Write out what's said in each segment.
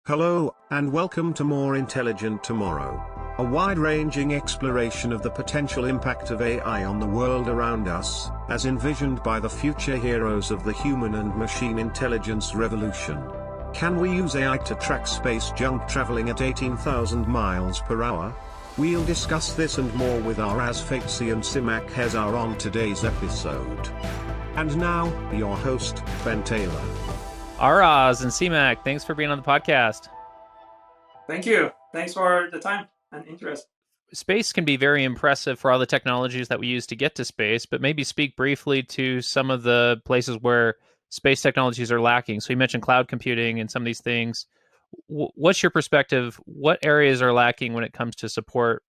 Hello, and welcome to More Intelligent Tomorrow, a wide-ranging exploration of the potential impact of AI on the world around us, as envisioned by the future heroes of the human and machine intelligence revolution. Can we use AI to track space junk traveling at 18,000 miles per hour? We'll discuss this and more with Araz, Feyzi and Siamak Hesar on today's episode. And now, your host, Ben Taylor. Araz and Siamak, thanks for being on the podcast. Thank you. Thanks for the time and interest. Space can be very impressive for all the technologies that we use to get to space, but maybe speak briefly to some of the places where space technologies are lacking. So you mentioned cloud computing and some of these things. What's your perspective? What areas are lacking when it comes to support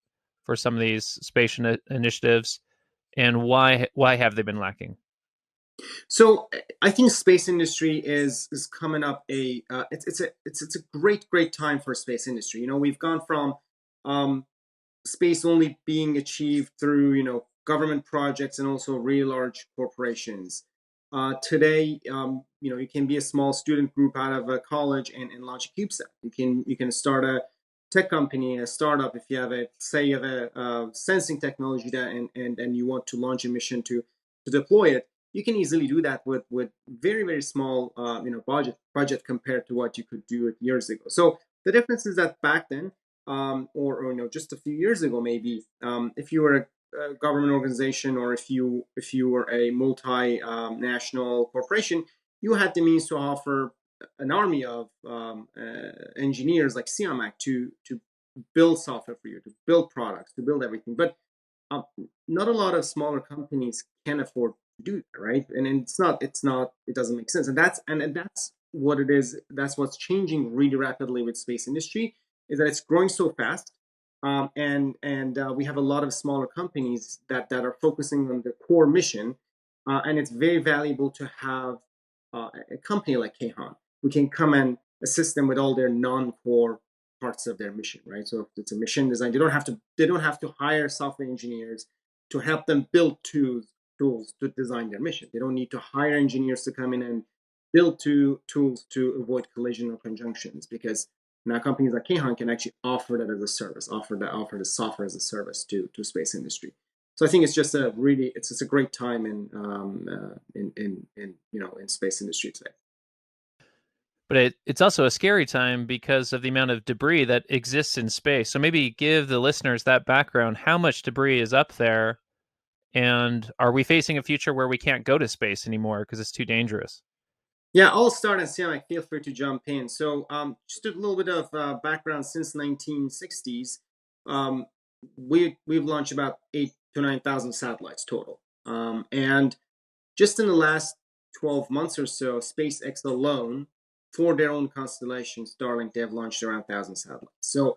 for some of these space initiatives, and why have they been lacking? So I think space industry is coming up it's a great time for space industry. We've gone from space only being achieved through government projects and also really large corporations. Today, you can be a small student group out of a college and launch a CubeSat. You can start a tech company, a startup, if you have a sensing technology and you want to launch a mission to deploy it. You can easily do that with very, very small budget compared to what you could do years ago. So the difference is that back then, or just a few years ago, maybe if you were a government organization or if you were a multinational corporation, you had the means to offer an army of engineers like Siamak to build software for you, to build products, to build everything. But not a lot of smaller companies can afford to do that, right? And it doesn't make sense. And that's what it is. That's what's changing really rapidly with space industry, is that it's growing so fast. And we have a lot of smaller companies that are focusing on the core mission. And it's very valuable to have a company like Kayhan, who can come and assist them with all their non-core parts of their mission, right? So if it's a mission design, they don't have to hire software engineers to help them build tools to design their mission. They don't need to hire engineers to come in and build tools to avoid collision or conjunctions, because now companies like Kayhan can actually offer that as a service, offer the software as a service to space industry. So I think it's just a great time in space industry today. But it's also a scary time because of the amount of debris that exists in space. So maybe give the listeners that background. How much debris is up there? And are we facing a future where we can't go to space anymore because it's too dangerous? Yeah, I'll start and Siamak, feel free to jump in. So just a little bit of background. Since 1960s, we've launched about 8,000 to 9,000 satellites total. And just in the last 12 months or so, SpaceX alone, for their own constellation, Starlink, they have launched around 1,000 satellites. So,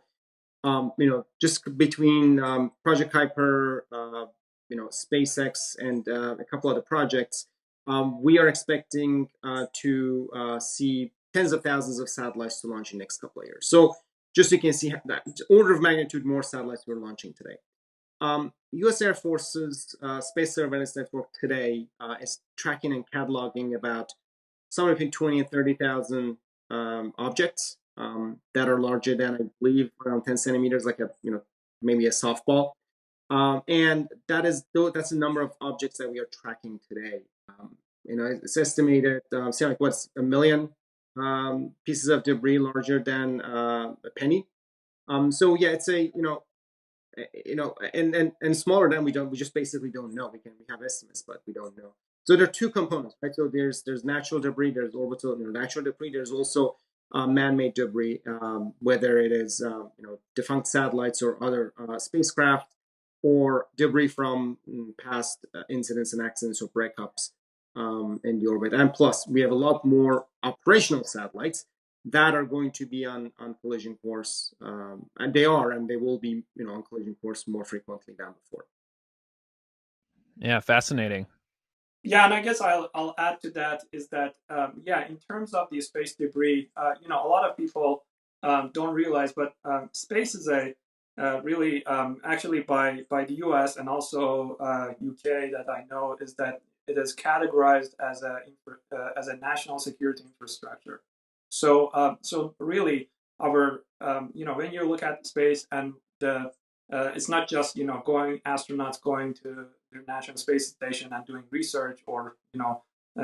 just between Project Kuiper, SpaceX, and a couple other projects, we are expecting to see tens of thousands of satellites to launch in the next couple of years. So, just so you can see that order of magnitude more satellites we're launching today. U.S. Air Force's Space Surveillance Network today is tracking and cataloging about somewhere between 20 and 30,000 objects that are larger than, I believe, around 10 centimeters, like maybe a softball. And that's the number of objects that we are tracking today. It's estimated, what's 1 million pieces of debris larger than a penny. So yeah, it's and smaller than we just basically don't know. We have estimates, but we don't know. So there are two components, right? So there's natural debris, there's orbital natural debris, there's also man-made debris, whether it is defunct satellites or other spacecraft, or debris from past incidents and accidents or breakups in the orbit. And plus, we have a lot more operational satellites that are going to be on collision course, and they will be on collision course more frequently than before. Yeah, fascinating. Yeah, and I guess I'll add to that is that in terms of the space debris, a lot of people don't realize, but space is a really actually by the U.S. and also UK that I know is that it is categorized as a national security infrastructure. So really our when you look at space and the it's not just astronauts going to the National Space Station and doing research, or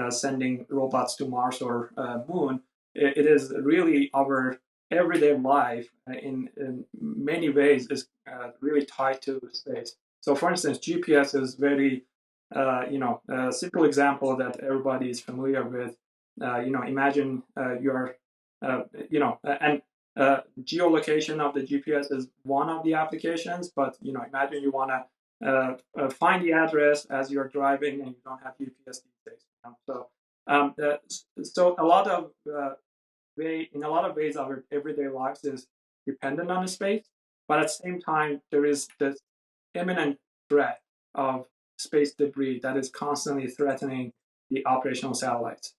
sending robots to Mars or Moon. It is really our everyday life in many ways is really tied to space. So, for instance, GPS is very a simple example that everybody is familiar with. Imagine your and geolocation of the GPS is one of the applications, but imagine you want to find the address as you're driving and you don't have GPS these days. So a lot of in a lot of ways, our everyday lives is dependent on the space, but at the same time, there is this imminent threat of space debris that is constantly threatening the operational satellites.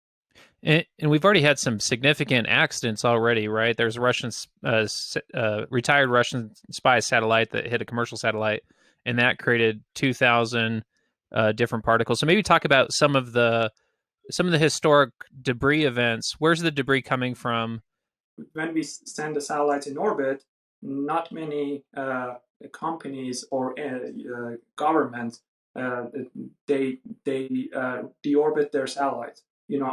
And we've already had some significant accidents already, right? There's a retired Russian spy satellite that hit a commercial satellite, and that created 2,000 different particles. So maybe talk about some of the historic debris events. Where's the debris coming from? When we send the satellites in orbit, not many companies or governments they deorbit their satellites.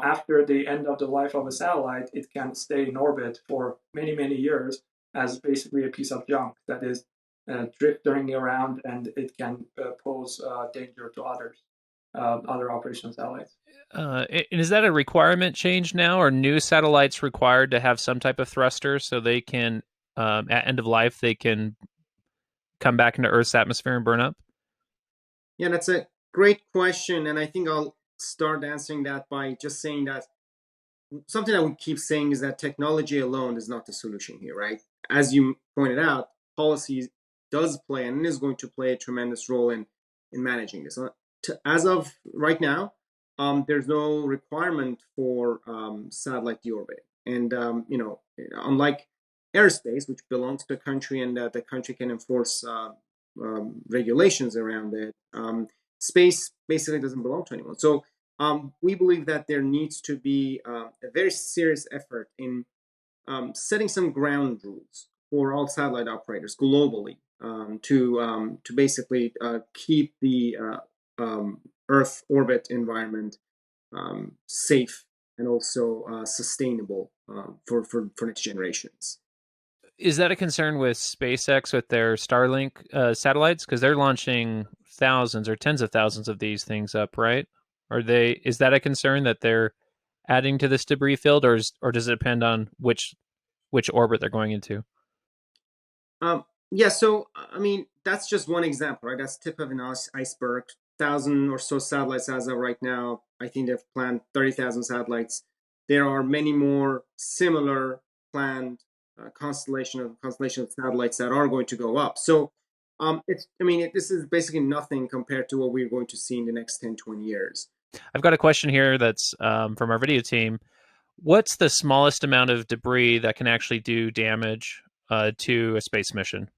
After the end of the life of a satellite, it can stay in orbit for many, many years as basically a piece of junk that is drifting around, and it can pose danger to other operational satellites. And is that a requirement change now? Are new satellites required to have some type of thruster so they can, at end of life, they can come back into Earth's atmosphere and burn up? Yeah, that's a great question, and I think I'll start answering that by just saying that something I would keep saying is that technology alone is not the solution here, right? As you pointed out, policy does play and is going to play a tremendous role in managing this. As of right now, there's no requirement for satellite deorbiting, and unlike airspace, which belongs to a country and that the country can enforce regulations around it, space basically doesn't belong to anyone. So we believe that there needs to be a very serious effort in setting some ground rules for all satellite operators globally to basically keep the Earth orbit environment safe and also sustainable for next generations. Is that a concern with SpaceX with their Starlink satellites? Because they're launching thousands or tens of thousands of these things up, right? Is that a concern that they're adding to this debris field, or does it depend on which orbit they're going into? Yeah, so I mean that's just one example, right? That's tip of an iceberg. 1,000 or so satellites as of right now. I think they've planned 30,000 satellites. There are many more similar planned constellation of satellites that are going to go up. So this is basically nothing compared to what we're going to see in the next 10, 20 years. I've got a question here that's from our video team. What's the smallest amount of debris that can actually do damage to a space mission?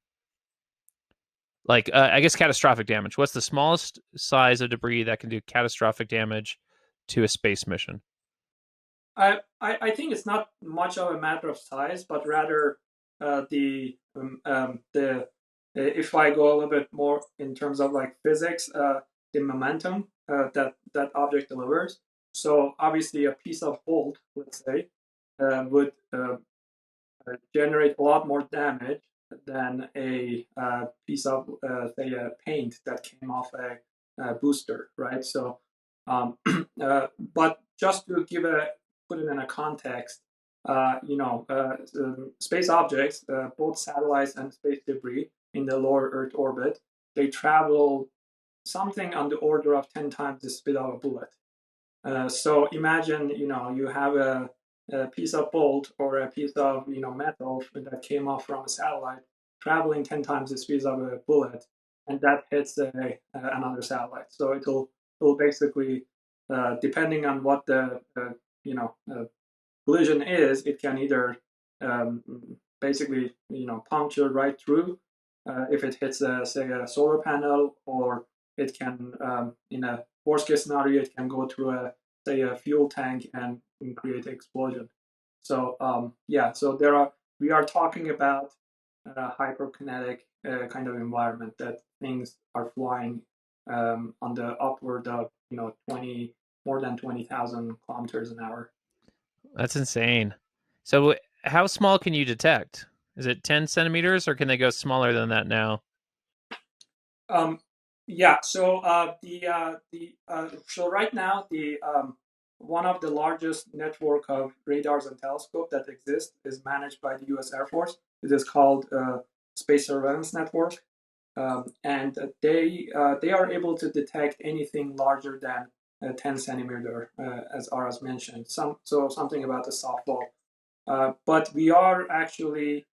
Like, I guess catastrophic damage. What's the smallest size of debris that can do catastrophic damage to a space mission? I think it's not much of a matter of size, but rather the if I go a little bit more in terms of like physics, the momentum that object delivers. So obviously, a piece of bolt, let's say, would generate a lot more damage than a piece of say a paint that came off a booster, right? So, but just to put it in a context, space objects, both satellites and space debris in the lower Earth orbit, they travel something on the order of 10 times the speed of a bullet. So imagine, you have a piece of bolt or a piece of metal that came off from a satellite traveling 10 times the speed of a bullet, and that hits another satellite. So it'll basically, depending on what the collision is, it can either basically puncture right through if it hits say a solar panel, or it can in a worst case scenario it can go through a fuel tank and create an explosion. So so there are we are talking about a hyperkinetic kind of environment that things are flying on the upward of 20 more than 20,000 kilometers an hour. That's insane. So how small can you detect? Is it 10 centimeters or can they go smaller than that now? Yeah. So so right now the one of the largest network of radars and telescope that exist is managed by the U.S. Air Force. It is called Space Surveillance Network, and they are able to detect anything larger than 10 centimeter, as Araz mentioned. Something about the softball. But we are actually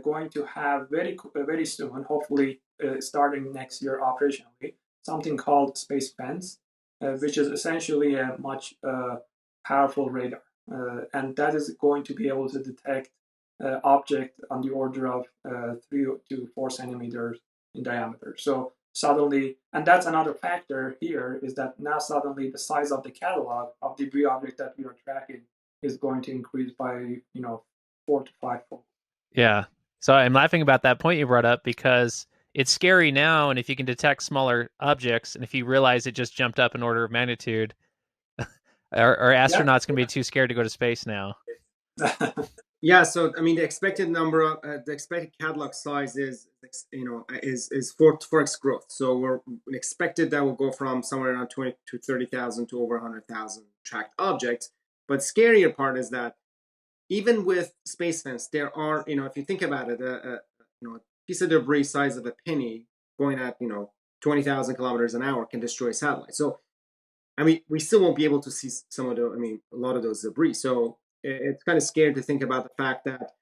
going to have very soon, hopefully starting next year operationally, something called Space Fence, which is essentially a much powerful radar, and that is going to be able to detect object on the order of 3 to 4 centimeters in diameter. So suddenly, and that's another factor here, is that now suddenly the size of the catalog of debris object that we are tracking is going to increase by 4 to 5 fold. Yeah. So I'm laughing about that point you brought up because it's scary now, and if you can detect smaller objects, and if you realize it just jumped up an order of magnitude, our astronauts going to be too scared to go to space now. Yeah, so I mean, the expected number of the expected catalog size is 4x growth. So we're expected that will go from somewhere around 20 to 30,000 to over 100,000 tracked objects. But scarier part is that even with Space Fence, there are, if you think about it, a piece of debris size of a penny going at 20,000 kilometers an hour can destroy a satellite. So I mean, we still won't be able to see a lot of those debris. So it's kind of scary to think about the fact that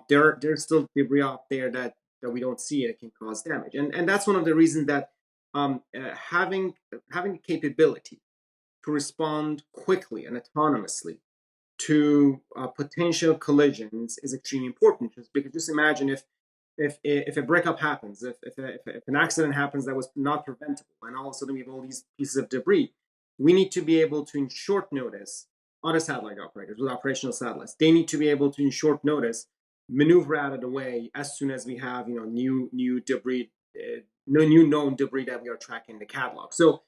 there's still debris out there that we don't see, and it can cause damage. And that's one of the reasons that having the capability to respond quickly and autonomously to potential collisions is extremely important. Just imagine if a breakup happens, if an accident happens that was not preventable, and all of a sudden we have all these pieces of debris, we need to be able to, in short notice, other satellite operators with operational satellites, they need to be able to, in short notice, maneuver out of the way as soon as we have new debris, no new known debris that we are tracking in the catalog. So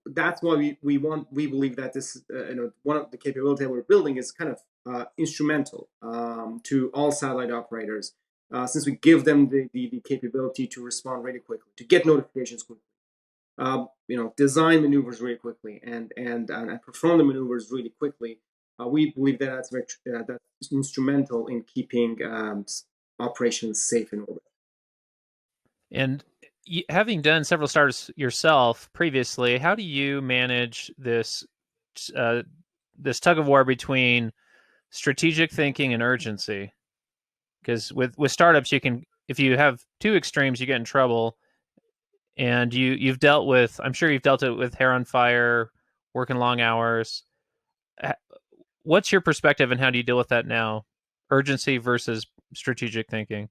that's why we believe that this one of the capability that we're building is kind of instrumental to all satellite operators, since we give them the capability to respond really quickly, to get notifications quickly, design maneuvers really quickly, and perform the maneuvers really quickly. We believe that that's instrumental in keeping operations safe in orbit. And having done several startups yourself previously, how do you manage this tug of war between strategic thinking and urgency? Because with startups, you can, if you have two extremes, you get in trouble. And you've dealt with, I'm sure you've dealt it with hair on fire, working long hours. What's your perspective, and how do you deal with that now? Urgency versus strategic thinking.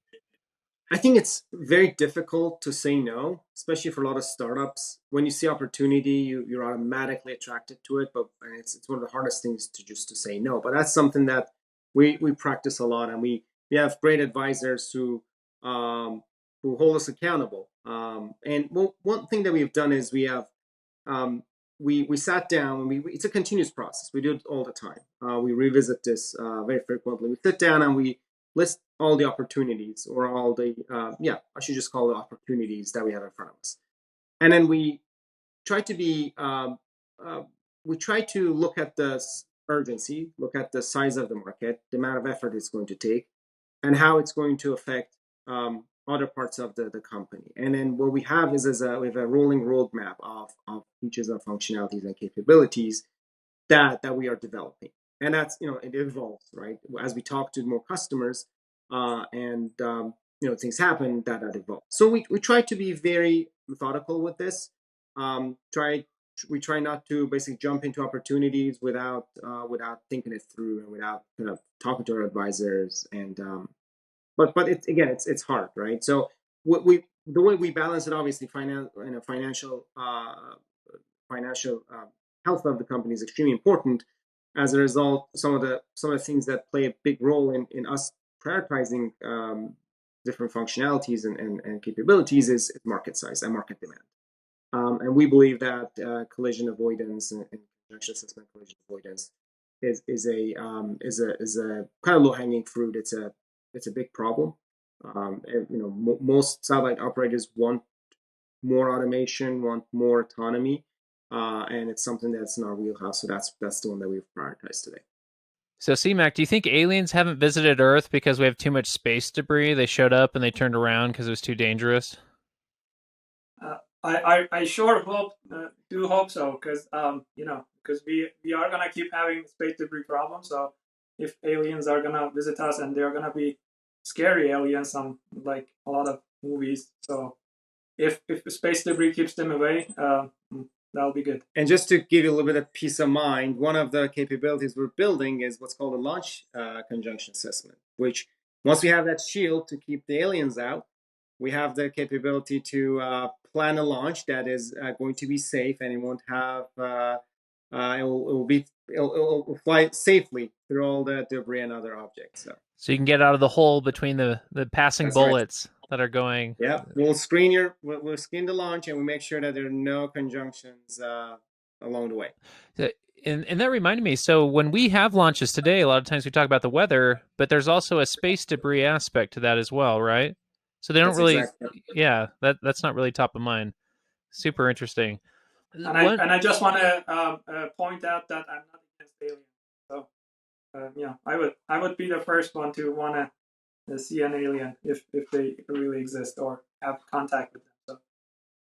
I think it's very difficult to say no, especially for a lot of startups. When you see opportunity, you're automatically attracted to it, but it's one of the hardest things to say no. But that's something that we practice a lot, and we have great advisors who hold us accountable. And one thing that we've done is we have we sat down, and it's a continuous process. We do it all the time. We revisit this very frequently. We sit down and we list all the opportunities, or all the I should just call it opportunities that we have in front of us, and then we try to be we try to look at the urgency, look at the size of the market, the amount of effort it's going to take, and how it's going to affect other parts of the company. And then what we have is we have a rolling roadmap of features and functionalities and capabilities that we are developing. And that's, it evolves, right? As we talk to more customers, and things happen, that evolve. So we try to be very methodical with this. We try not to basically jump into opportunities without thinking it through, and without talking to our advisors. And but it's hard, right? So the way we balance it, obviously, financial health of the company is extremely important. As a result, some of the things that play a big role in us prioritizing different functionalities and capabilities is market size and market demand. And we believe that collision avoidance and conjunction assessment collision avoidance is a kind of low hanging fruit. It's a big problem. And, most satellite operators want more automation, want more autonomy, and it's something that's in our wheelhouse. So that's the one that we've prioritized today. So, Siamak, do you think aliens haven't visited Earth because we have too much space debris? They showed up and they turned around because it was too dangerous? I sure do hope so, because because we are gonna keep having space debris problems. So if aliens are gonna visit us and they're gonna be scary aliens, like a lot of movies. So if space debris keeps them away, that'll be good. And just to give you a little bit of peace of mind, one of the capabilities we're building is what's called a launch conjunction assessment, which once we have that shield to keep the aliens out, we have the capability to plan a launch that is going to be safe, and it won't have it'll fly safely through all the debris and other objects. So you can get out of the hole between the passing bullets that are going. Yeah, we'll screen the launch, and we make sure that there are no conjunctions along the way. And that reminded me, so when we have launches today, a lot of times we talk about the weather, but there's also a space debris aspect to that as well, right? So they don't that's not really top of mind. Super interesting. And I just want to point out that I'm not against aliens. So I would be the first one to want to see an alien if they really exist or have contact with them.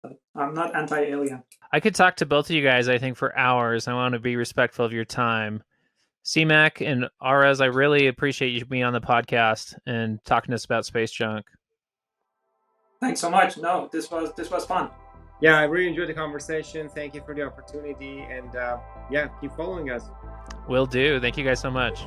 So I'm not anti-alien. I could talk to both of you guys, I think, for hours. I want to be respectful of your time. Siamak and Araz, I really appreciate you being on the podcast and talking to us about space junk. Thanks so much. No, this was fun. Yeah, I really enjoyed the conversation. Thank you for the opportunity, and keep following us. Will do. Thank you guys so much.